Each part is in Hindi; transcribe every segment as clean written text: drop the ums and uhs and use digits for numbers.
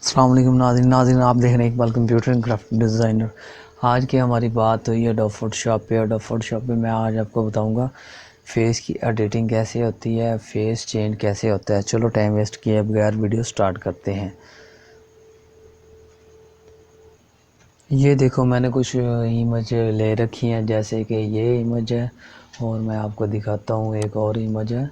अस्सलाम वालेकुम नाज़रीन आप देख रहे हैं Iqbal computer and graphic designer. आज की हमारी बात हुई है एडोब फोटोशॉप पे। एडोब फोटोशॉप पे मैं आज आपको बताऊंगा फेस की एडिटिंग कैसे होती है, फेस चेंज कैसे होता है। चलो टाइम वेस्ट किए बगैर वीडियो स्टार्ट करते हैं। ये देखो मैंने कुछ इमेज ले रखी हैं, जैसे कि ये इमेज है और मैं आपको दिखाता हूँ एक और इमेज है,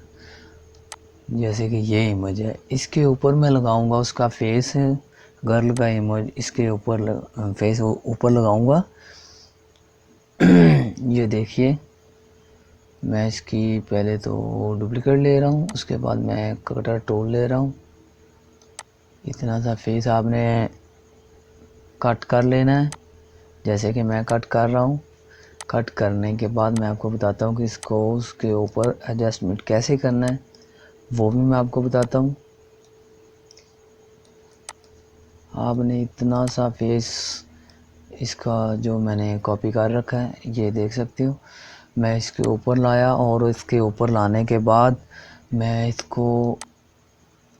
जैसे कि ये इमेज है। इसके ऊपर मैं लगाऊंगा उसका फेस है, गर्ल का इमेज इसके ऊपर फेस ऊपर लगाऊंगा। ये देखिए मैं इसकी पहले तो डुप्लीकेट ले रहा हूँ, उसके बाद मैं कटर टूल ले रहा हूँ। इतना सा फेस आपने कट कर लेना है, जैसे कि मैं कट कर रहा हूँ। कट करने के बाद मैं आपको बताता हूँ कि इसको उसके ऊपर एडजस्टमेंट कैसे करना है, वो भी मैं आपको बताता हूँ। आपने इतना सा फेस इसका जो मैंने कॉपी कर रखा है, ये देख सकते हो। मैं इसके ऊपर लाया और इसके ऊपर लाने के बाद मैं इसको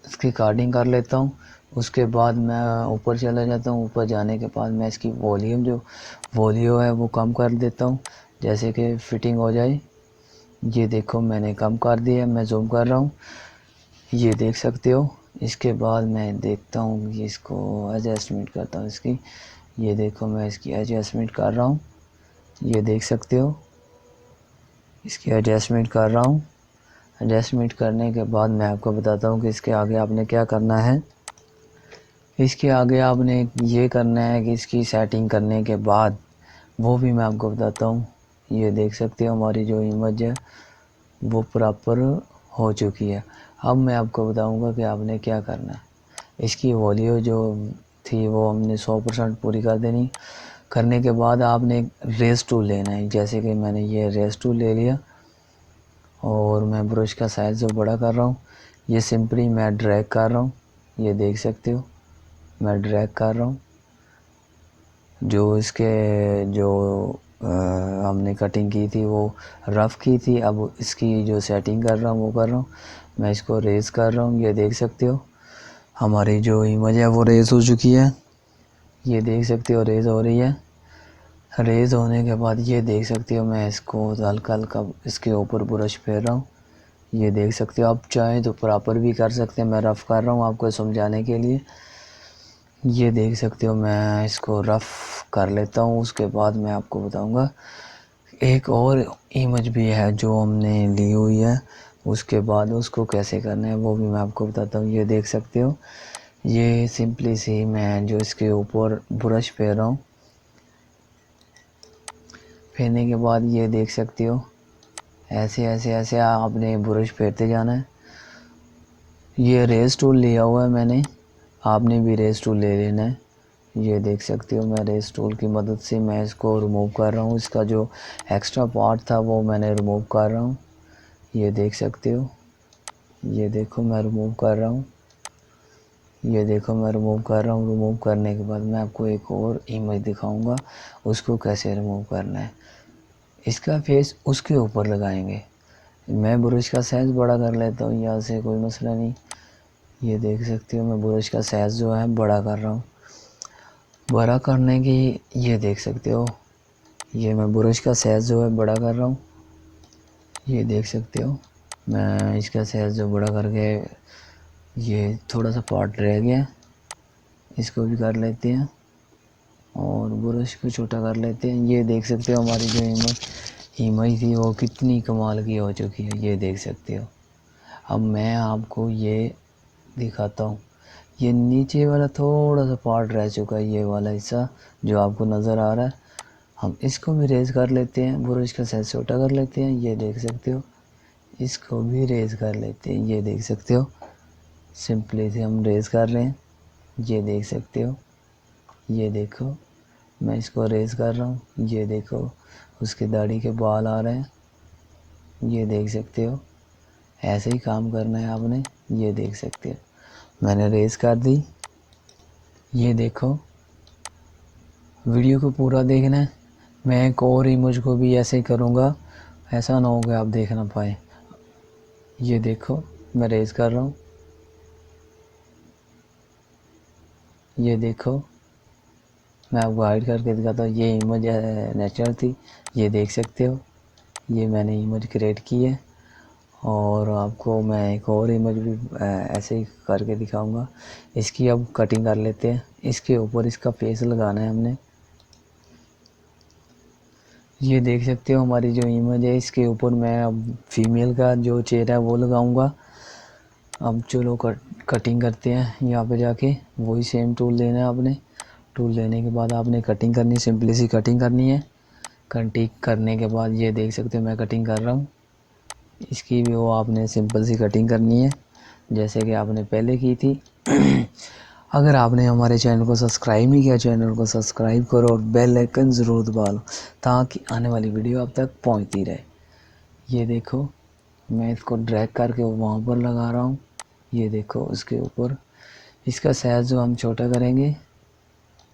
इसकी कार्डिंग कर लेता हूँ। उसके बाद मैं ऊपर चला जाता हूँ। ऊपर जाने के बाद मैं इसकी वॉल्यूम है वो कम कर देता हूँ, जैसे कि फिटिंग हो जाए। ये देखो मैंने कम कर दिया, मैं जूम कर रहा हूँ, ये देख सकते हो। इसके बाद मैं देखता हूँ कि इसको एडजस्टमेंट करता हूँ इसकी। ये देखो मैं इसकी एडजस्टमेंट कर रहा हूँ, ये देख सकते हो। इसकी एडजस्टमेंट कर रहा हूँ। एडजस्टमेंट करने के बाद मैं आपको बताता हूँ कि इसके आगे आपने क्या करना है। इसके आगे आपने ये करना है कि इसकी सेटिंग करने के बाद वो भी मैं आपको बताता हूँ। ये देख सकते हो हमारी जो इमेज है वो प्रॉपर हो चुकी है। अब मैं आपको बताऊँगा कि आपने क्या करना है। इसकी वॉल्यूम जो थी वो हमने 100% पूरी कर देनी। करने के बाद आपने एक रेस टूल लेना है, जैसे कि मैंने ये रेस टूल ले लिया और मैं ब्रश का साइज़ जो बड़ा कर रहा हूँ। ये सिंपली मैं ड्रैग कर रहा हूँ, ये देख सकते हो। मैं ड्रैग कर रहा हूँ जो इसके जो हमने कटिंग की थी वो रफ़ की थी। अब इसकी जो सेटिंग कर रहा हूँ वो कर रहा हूँ। मैं इसको रेज़ कर रहा हूँ, ये देख सकते हो। हमारी जो इमेज है वो रेज़ हो चुकी है, ये देख सकते हो रेज़ हो रही है। रेज़ होने के बाद ये देख सकते हो मैं इसको हल्का हल्का इसके ऊपर ब्रश फेर रहा हूँ, ये देख सकते हो। आप चाहें तो प्रॉपर भी कर सकते हैं, मैं रफ़ कर रहा हूँ आपको समझाने के लिए। ये देख सकते हो मैं इसको रफ़ कर लेता हूँ। उसके बाद मैं आपको बताऊँगा एक और इमेज भी है जो हमने ली हुई है, उसके बाद उसको कैसे करना है वो भी मैं आपको बताता हूँ। ये देख सकते हो, ये सिंपली सी मैं जो इसके ऊपर ब्रश फेर रहा हूँ। फेरने के बाद ये देख सकते हो ऐसे ऐसे ऐसे आपने ब्रश फेरते जाना है। ये रेज़ टूल लिया हुआ है मैंने, आपने भी रेज़ टूल ले लेना है। ये देख सकते हो मैं रेज़ टूल की मदद से मैं इसको रिमूव कर रहा हूँ। इसका जो एक्स्ट्रा पार्ट था वो मैंने रिमूव कर रहा हूँ, ये देख सकते हो। ये देखो मैं रिमूव कर रहा हूँ, ये देखो मैं रिमूव कर रहा हूँ। रिमूव करने के बाद मैं आपको एक और इमेज दिखाऊंगा उसको कैसे रिमूव करना है। इसका फेस उसके ऊपर लगाएंगे। मैं ब्रश का साइज़ बड़ा कर लेता हूँ, यहाँ से कोई मसला नहीं। ये देख सकते हो मैं ब्रश का साइज़ जो है बड़ा कर रहा हूँ। बड़ा करने की ये देख सकते हो, ये मैं ब्रश का साइज़ जो है बड़ा कर रहा हूँ, ये देख सकते हो। मैं इसका साइज़ जो बड़ा करके ये थोड़ा सा पार्ट रह गया, इसको भी कर लेते हैं और ब्रश को छोटा कर लेते हैं। ये देख सकते हो हमारी जो इमेज थी वो कितनी कमाल की हो चुकी है, ये देख सकते हो। अब मैं आपको ये दिखाता हूँ। ये नीचे वाला थोड़ा सा पार्ट रह चुका है, ये वाला हिस्सा जो आपको नज़र आ रहा है। हम इसको भी रेज़ कर लेते हैं, ब्रश का साइज़ छोटा कर लेते हैं, ये देख सकते हो। इसको भी रेज़ कर लेते हैं, ये देख सकते हो। सिंपली से हम रेज़ कर रहे हैं, ये देख सकते हो। ये देखो मैं इसको रेज़ कर रहा हूँ, ये देखो उसकी दाढ़ी के बाल आ रहे हैं, ये देख सकते हो। ऐसे ही काम करना है आपने, ये देख सकते हो। मैंने रेज़ कर दी, ये देखो। वीडियो को पूरा देखना है। मैं एक और इमेज को भी ऐसे ही करूँगा, ऐसा ना हो कि आप देख ना पाए। ये देखो मैं रेज़ कर रहा हूँ, ये देखो, मैं आपको हाइड करके दिखाता हूँ। ये इमेज नेचुरल थी, ये देख सकते हो। ये मैंने इमेज क्रिएट की है और आपको मैं एक और इमेज भी ऐसे ही करके दिखाऊंगा। इसकी अब कटिंग कर लेते हैं। इसके ऊपर इसका फेस लगाना है हमने। ये देख सकते हो हमारी जो इमेज है, इसके ऊपर मैं अब फीमेल का जो चेहरा है वो लगाऊंगा। अब चलो कटिंग करते हैं। यहाँ पे जाके वही सेम टूल लेना है आपने। टूल लेने के बाद आपने कटिंग करनी, सिंपली सी कटिंग करनी है। कटिंग करने के बाद ये देख सकते हो मैं कटिंग कर रहा हूँ। इसकी भी वो आपने सिंपल सी कटिंग करनी है जैसे कि आपने पहले की थी। अगर आपने हमारे चैनल को सब्सक्राइब नहीं किया, चैनल को सब्सक्राइब करो और बेल आइकन ज़रूर दबा लो ताकि आने वाली वीडियो आप तक पहुंचती रहे। ये देखो, मैं इसको ड्रैग करके वहाँ पर लगा रहा हूँ। ये देखो, इसके ऊपर इसका साइज़ जो हम छोटा करेंगे,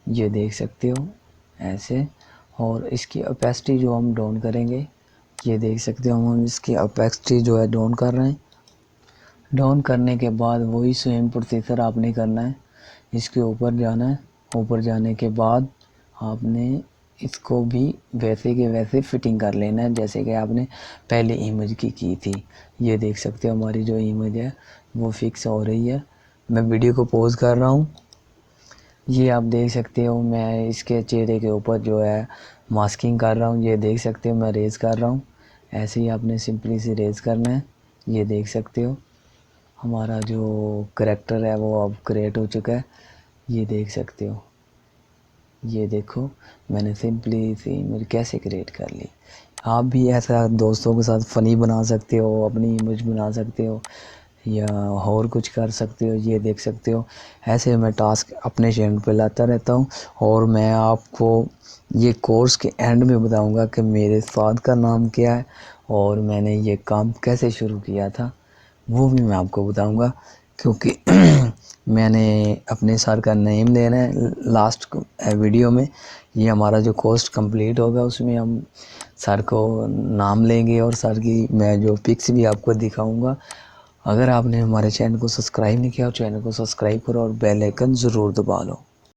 ये देख सकते हो ऐसे। और इसकी ओपेसिटी जो हम डाउन करेंगे, ये देख सकते हो हम इसकी ओपेसिटी जो है डाउन कर रहे हैं। डाउन करने के बाद वही सेम प्रोसीजर आपने करना है। इसके ऊपर जाना है। ऊपर जाने के बाद आपने इसको भी वैसे के वैसे फिटिंग कर लेना है जैसे कि आपने पहले इमेज की थी। ये देख सकते हो हमारी जो इमेज है वो फिक्स हो रही है। मैं वीडियो को पॉज कर रहा हूँ। ये आप देख सकते हो मैं इसके चेहरे के ऊपर जो है मास्किंग कर रहा हूँ। ये देख सकते हो मैं रेज कर रहा हूँ। ऐसे ही आपने सिंपली से रेज करना है। ये देख सकते हो हमारा जो करैक्टर है वो अब क्रिएट हो चुका है। ये देख सकते हो। ये देखो, मैंने सिंपली सी इमेज कैसे क्रिएट कर ली। आप भी ऐसा दोस्तों के साथ फ़नी बना सकते हो, अपनी इमेज बना सकते हो या और कुछ कर सकते हो। ये देख सकते हो ऐसे मैं टास्क अपने चैनल पे लाता रहता हूँ और मैं आपको ये कोर्स के एंड में बताऊँगा कि मेरे स्वाद का नाम क्या है और मैंने ये काम कैसे शुरू किया था, वो भी मैं आपको बताऊंगा। क्योंकि मैंने अपने सर का नेम लेना है लास्ट वीडियो में। ये हमारा जो कोर्स कंप्लीट होगा उसमें हम सर को नाम लेंगे और सर की मैं जो पिक्स भी आपको दिखाऊंगा। अगर आपने हमारे चैनल को सब्सक्राइब नहीं किया, चैनल को सब्सक्राइब करो और बेल आइकन ज़रूर दबा लो।